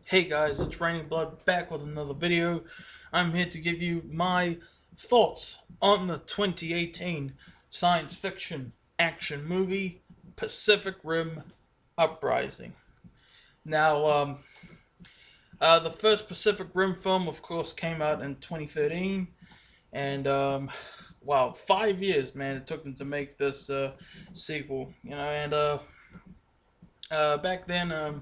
Hey guys, it's Raining Blood back with another video. I'm here to give you my thoughts on the 2018 science fiction action movie Pacific Rim Uprising. Now, the first Pacific Rim film, of course, came out in 2013, and wow, 5 years, man, it took them to make this sequel. Back then,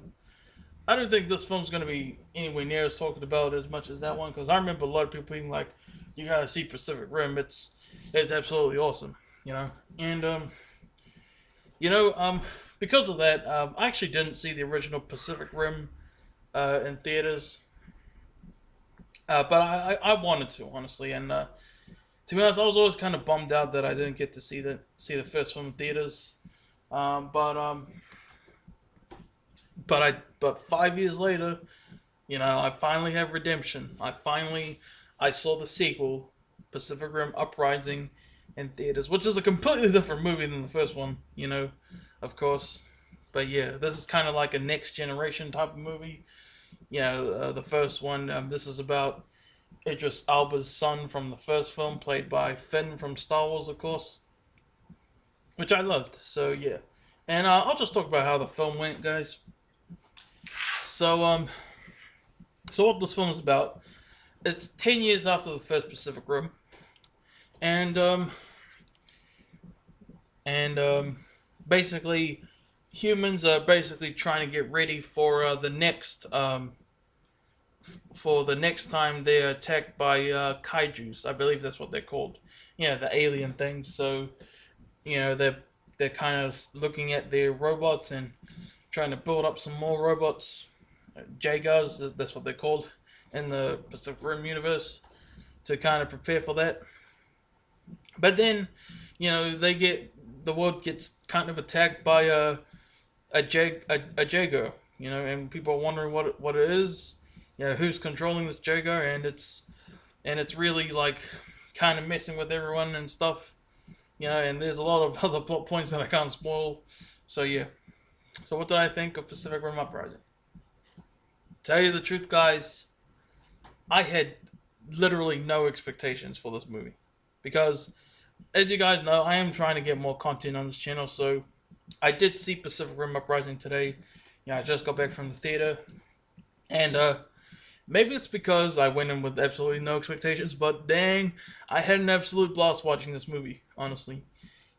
I don't think this film's gonna be anywhere near as talked about as much as that one because I remember a lot of people being like, "You gotta see Pacific Rim. It's absolutely awesome," And you know, um, because of that, I actually didn't see the original Pacific Rim in theaters, but I wanted to honestly, and to be honest, I was always kind of bummed out that I didn't get to see the first film in theaters. Um, but um, but 5 years later, I finally have redemption. I saw the sequel, Pacific Rim Uprising, in theaters, which is a completely different movie than the first one. Of course. But yeah, this is kind of like a next generation type of movie. The first one. This is about Idris Elba's son from the first film, played by Finn from Star Wars, of course, which I loved. So yeah, and I'll just talk about how the film went, guys. So so what this film is about? It's 10 years after the first Pacific Rim, and and basically humans are basically trying to get ready for the next time they're attacked by kaiju's. I believe that's what they're called. The alien things. So they're kind of looking at their robots and trying to build up some more robots. Jagars, that's what they're called in the Pacific Rim universe, to kind of prepare for that. But then, the world gets kind of attacked by a Jagar, and people are wondering what it is, who's controlling this Jagar, and it's really like kind of messing with everyone and stuff, and there's a lot of other plot points that I can't spoil. So yeah. So what did I think of Pacific Rim Uprising? Tell you the truth, guys, I had literally no expectations for this movie because, as you guys know, I am trying to get more content on this channel. So I did see Pacific Rim Uprising today. I just got back from the theater, and maybe it's because I went in with absolutely no expectations, but dang, I had an absolute blast watching this movie. Honestly,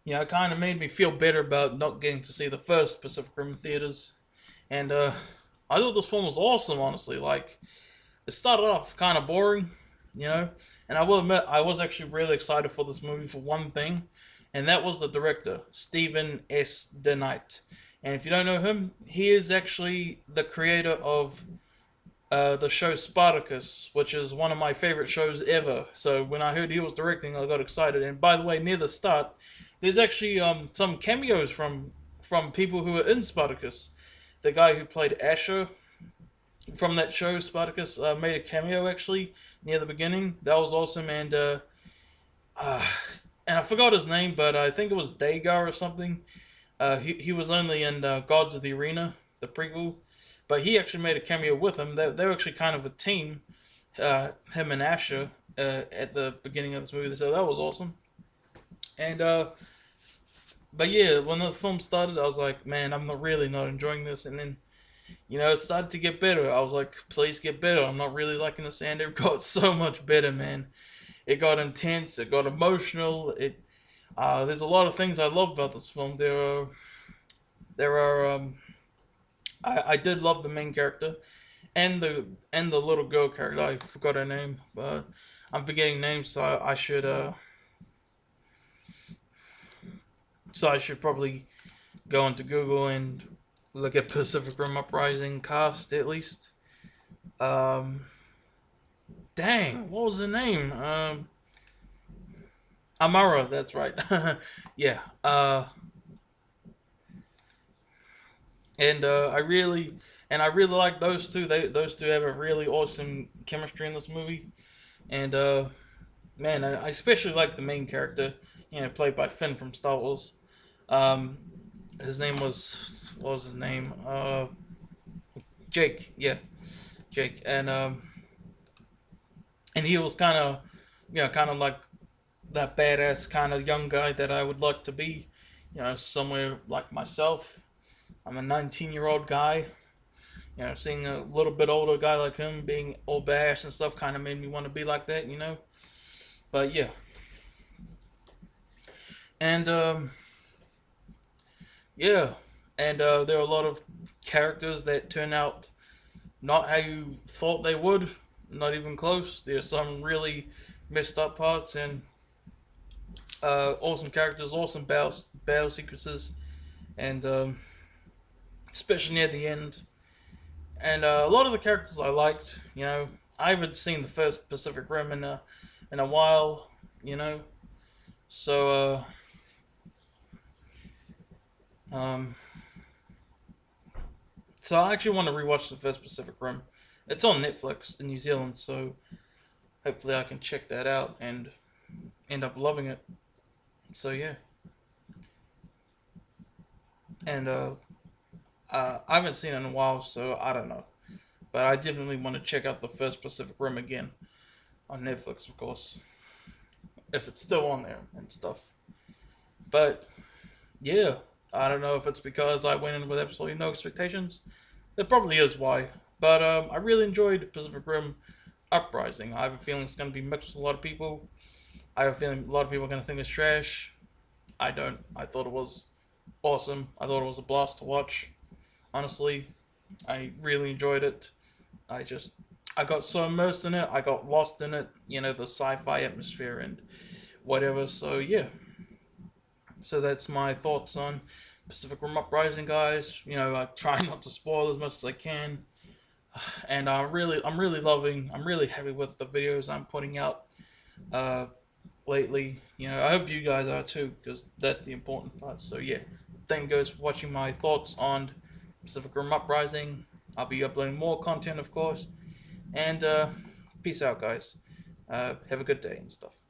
it kind of made me feel better about not getting to see the first Pacific Rim in theaters, and I thought this film was awesome. Honestly, like, it started off kind of boring, and I will admit I was actually really excited for this movie for one thing, and that was the director, Stephen S. DeKnight. And if you don't know him, he is actually the creator of the show Spartacus, which is one of my favorite shows ever. So when I heard he was directing, I got excited. And by the way, near the start, there's actually some cameos from people who were in Spartacus. The guy who played Asher from that show Spartacus made a cameo actually near the beginning. That was awesome, and I forgot his name, but I think it was Dagar or something. He was only in Gods of the Arena, the prequel, but he actually made a cameo with him. They were actually kind of a team, him and Asher, at the beginning of this movie. So that was awesome. And but yeah, when the film started, I was like, man, I'm really not enjoying this. And then, it started to get better. I was like, please get better. I'm not really liking this, and it got so much better, man. It got intense. It got emotional. There's a lot of things I love about this film. I did love the main character, and the little girl character. I forgot her name, but I'm forgetting names, so I should probably go into Google and look at Pacific Rim Uprising cast at least. Dang, what was the name? Amara, that's right. Yeah. And I really like those two. Those two have a really awesome chemistry in this movie. And man, I especially like the main character, played by Finn from Star Wars. Um, his name was, what was his name? Jake. Yeah. Jake, and he was kind of, kind of like that badass kind of young guy that I would like to be, somewhere like myself. I'm a 19-year-old guy. Seeing a little bit older guy like him being all badass and stuff kind of made me want to be like that. But yeah, and yeah, and there are a lot of characters that turn out not how you thought they would, not even close. There's some really messed up parts and awesome characters, awesome battle sequences, and especially near the end. And a lot of the characters I liked. I haven't seen the first Pacific Rim in a while. So um, so I actually want to rewatch the first Pacific Rim. It's on Netflix in New Zealand, so hopefully I can check that out and end up loving it. So yeah, and I haven't seen it in a while, so I don't know. But I definitely want to check out the first Pacific Rim again on Netflix, of course, if it's still on there and stuff. But yeah, I don't know if it's because I went in with absolutely no expectations. There probably is why. But I really enjoyed Pacific Rim Uprising. I have a feeling it's going to be mixed with a lot of people. I have a feeling a lot of people are going to think it's trash. I don't. I thought it was awesome. I thought it was a blast to watch. Honestly, I really enjoyed it. I got so immersed in it. I got lost in it. The sci-fi atmosphere and whatever. So yeah. So that's my thoughts on Pacific Rim Uprising, guys. I try not to spoil as much as I can. And I'm really happy with the videos I'm putting out lately. I hope you guys are too, because that's the important part. So yeah, thank you guys for watching my thoughts on Pacific Rim Uprising. I'll be uploading more content, of course. And peace out, guys. Have a good day and stuff.